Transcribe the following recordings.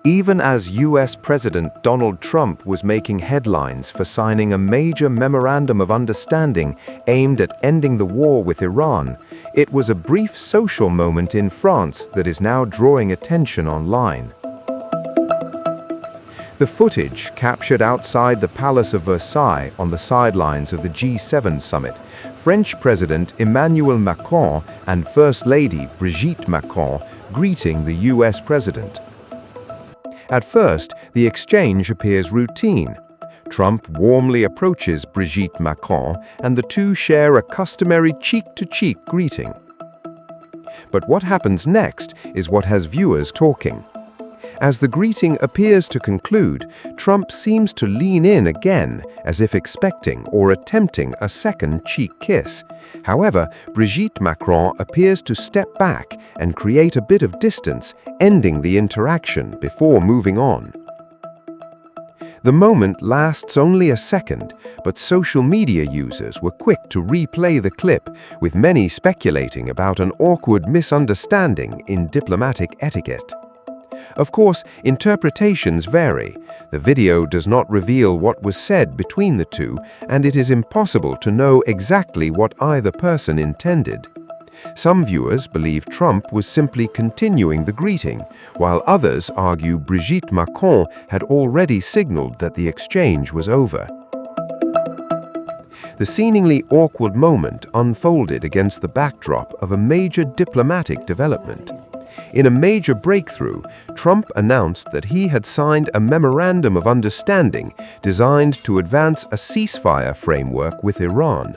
Even as US President Donald Trump was making headlines for signing a major memorandum of understanding aimed at ending the war with Iran, it was a brief social moment in France that is now drawing attention online. The footage, captured outside the Palace of Versailles on the sidelines of the G7 summit, French President Emmanuel Macron and First Lady Brigitte Macron greeting the US President. At first, the exchange appears routine. Trump warmly approaches Brigitte Macron, and the two share a customary cheek-to-cheek greeting. But what happens next is what has viewers talking. As the greeting appears to conclude, Trump seems to lean in again, as if expecting or attempting a second cheek kiss. However, Brigitte Macron appears to step back and create a bit of distance, ending the interaction before moving on. The moment lasts only a second, but social media users were quick to replay the clip, with many speculating about an awkward misunderstanding in diplomatic etiquette. Of course, interpretations vary. The video does not reveal what was said between the two, and it is impossible to know exactly what either person intended. Some viewers believe Trump was simply continuing the greeting, while others argue Brigitte Macron had already signaled that the exchange was over. The seemingly awkward moment unfolded against the backdrop of a major diplomatic development. In a major breakthrough, Trump announced that he had signed a memorandum of understanding designed to advance a ceasefire framework with Iran.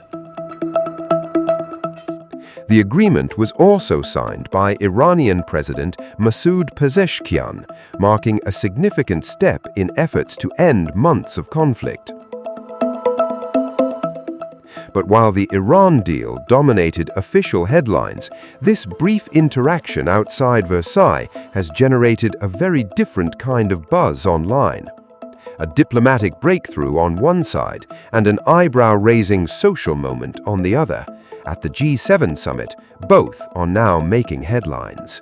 The agreement was also signed by Iranian President Masoud Pezeshkian, marking a significant step in efforts to end months of conflict. But while the Iran deal dominated official headlines, this brief interaction outside Versailles has generated a very different kind of buzz online. A diplomatic breakthrough on one side and an eyebrow-raising social moment on the other. At the G7 summit, both are now making headlines.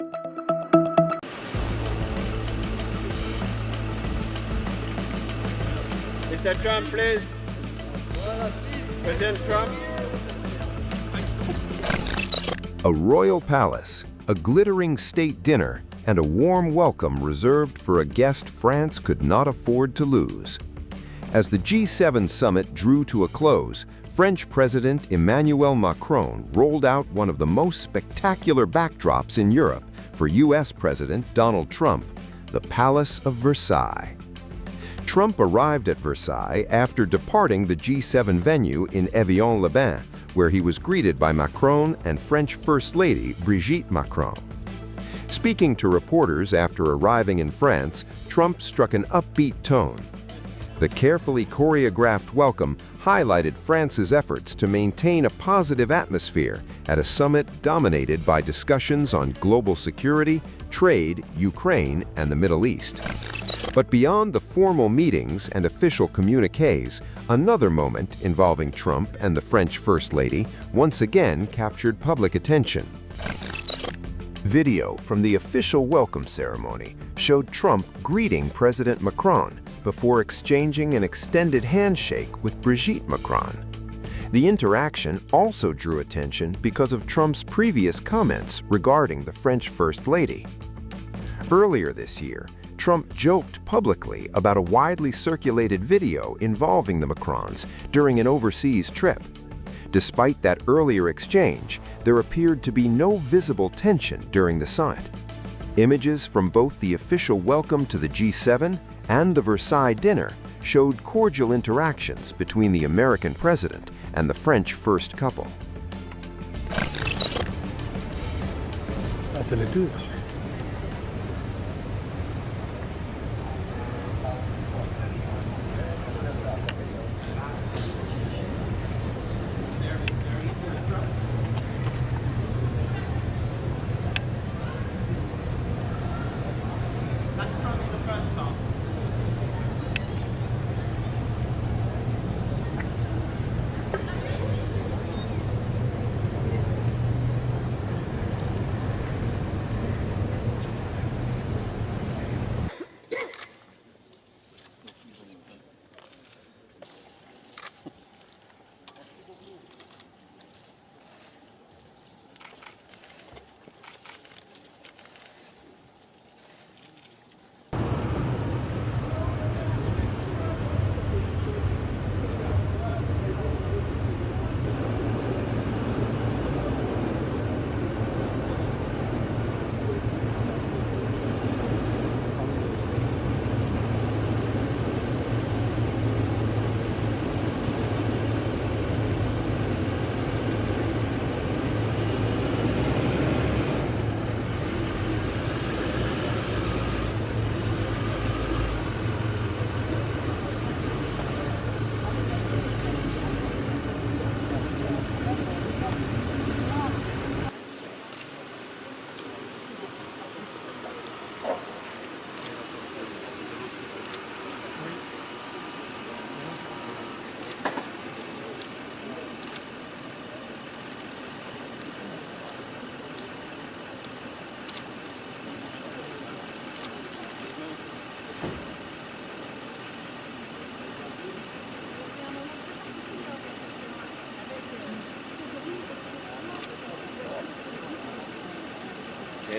Mr. Trump, please. President Trump. A royal palace, a glittering state dinner, and a warm welcome reserved for a guest France could not afford to lose. As the G7 summit drew to a close, French President Emmanuel Macron rolled out one of the most spectacular backdrops in Europe for US President Donald Trump, the Palace of Versailles. Trump arrived at Versailles after departing the G7 venue in Évian-les-Bains, where he was greeted by Macron and French First Lady Brigitte Macron. Speaking to reporters after arriving in France, Trump struck an upbeat tone. The carefully choreographed welcome highlighted France's efforts to maintain a positive atmosphere at a summit dominated by discussions on global security, trade, Ukraine, and the Middle East. But beyond the formal meetings and official communiques, another moment involving Trump and the French First Lady once again captured public attention. Video from the official welcome ceremony showed Trump greeting President Macron before exchanging an extended handshake with Brigitte Macron. The interaction also drew attention because of Trump's previous comments regarding the French First Lady. Earlier this year, Trump joked publicly about a widely circulated video involving the Macrons during an overseas trip. Despite that earlier exchange, there appeared to be no visible tension during the summit. Images from both the official welcome to the G7 and the Versailles dinner showed cordial interactions between the American president and the French first couple.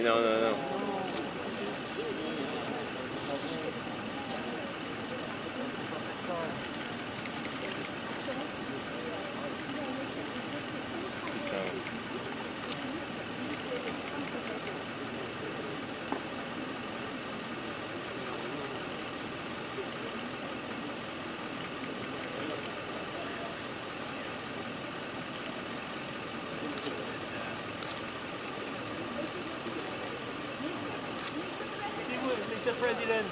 non, non, non. Mr. President.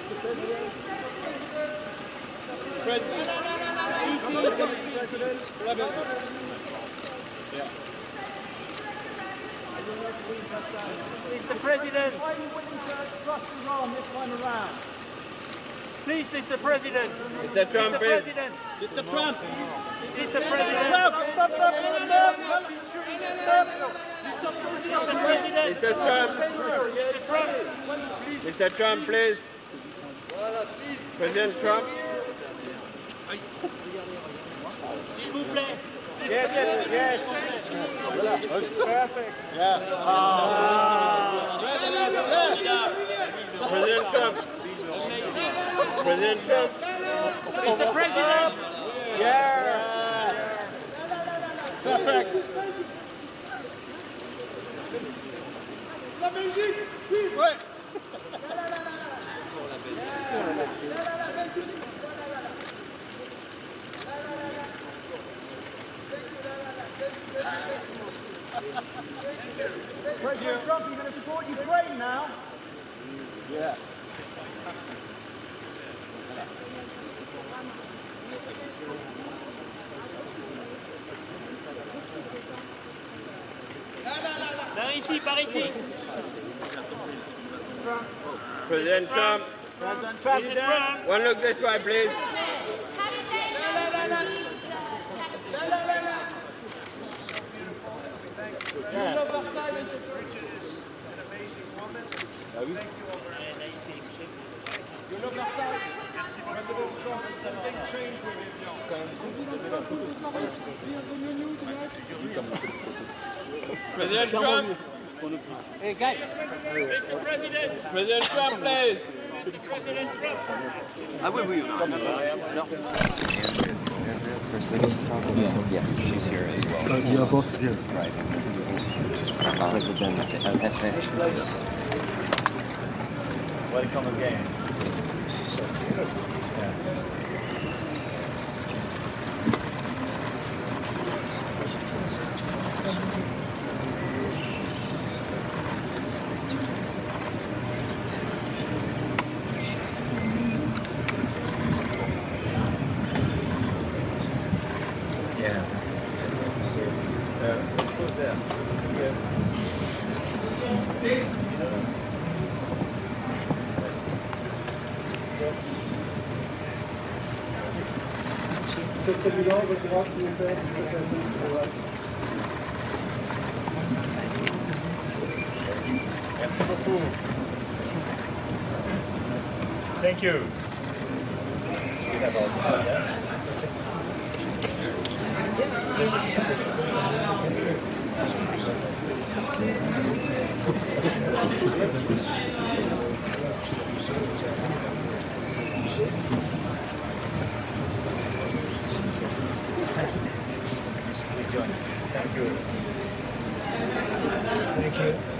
Mr. President. Mr. President. Why are you willing to cross his arm this time around? Please, Mr. President. Mr. Trump, Mr. President. Mr. Trump. Mr. President. Mr. Trump. Mr. Trump, please. President Trump. S'il vous plaît. Yes, yes, yes. Perfect. Yeah. President Trump. President Trump. Mr. President. Yeah. Perfect. La Belgique, oui. Ouais. President Trump, you're going to support Ukraine now? Yeah. Par ici, par ici. President Trump. President Trump. One look this way, please. President Trump. Hey, guys. Mr. President. President Trump, please. Mr. President Trump. Ah oui, oui. No. Yes, she's here as well. Yeah, boss here. Right. President FF. Welcome again. Monsieur le Président, votre droit, s'il vous plaît, Merci beaucoup. Thank you. Thank you. Thank you.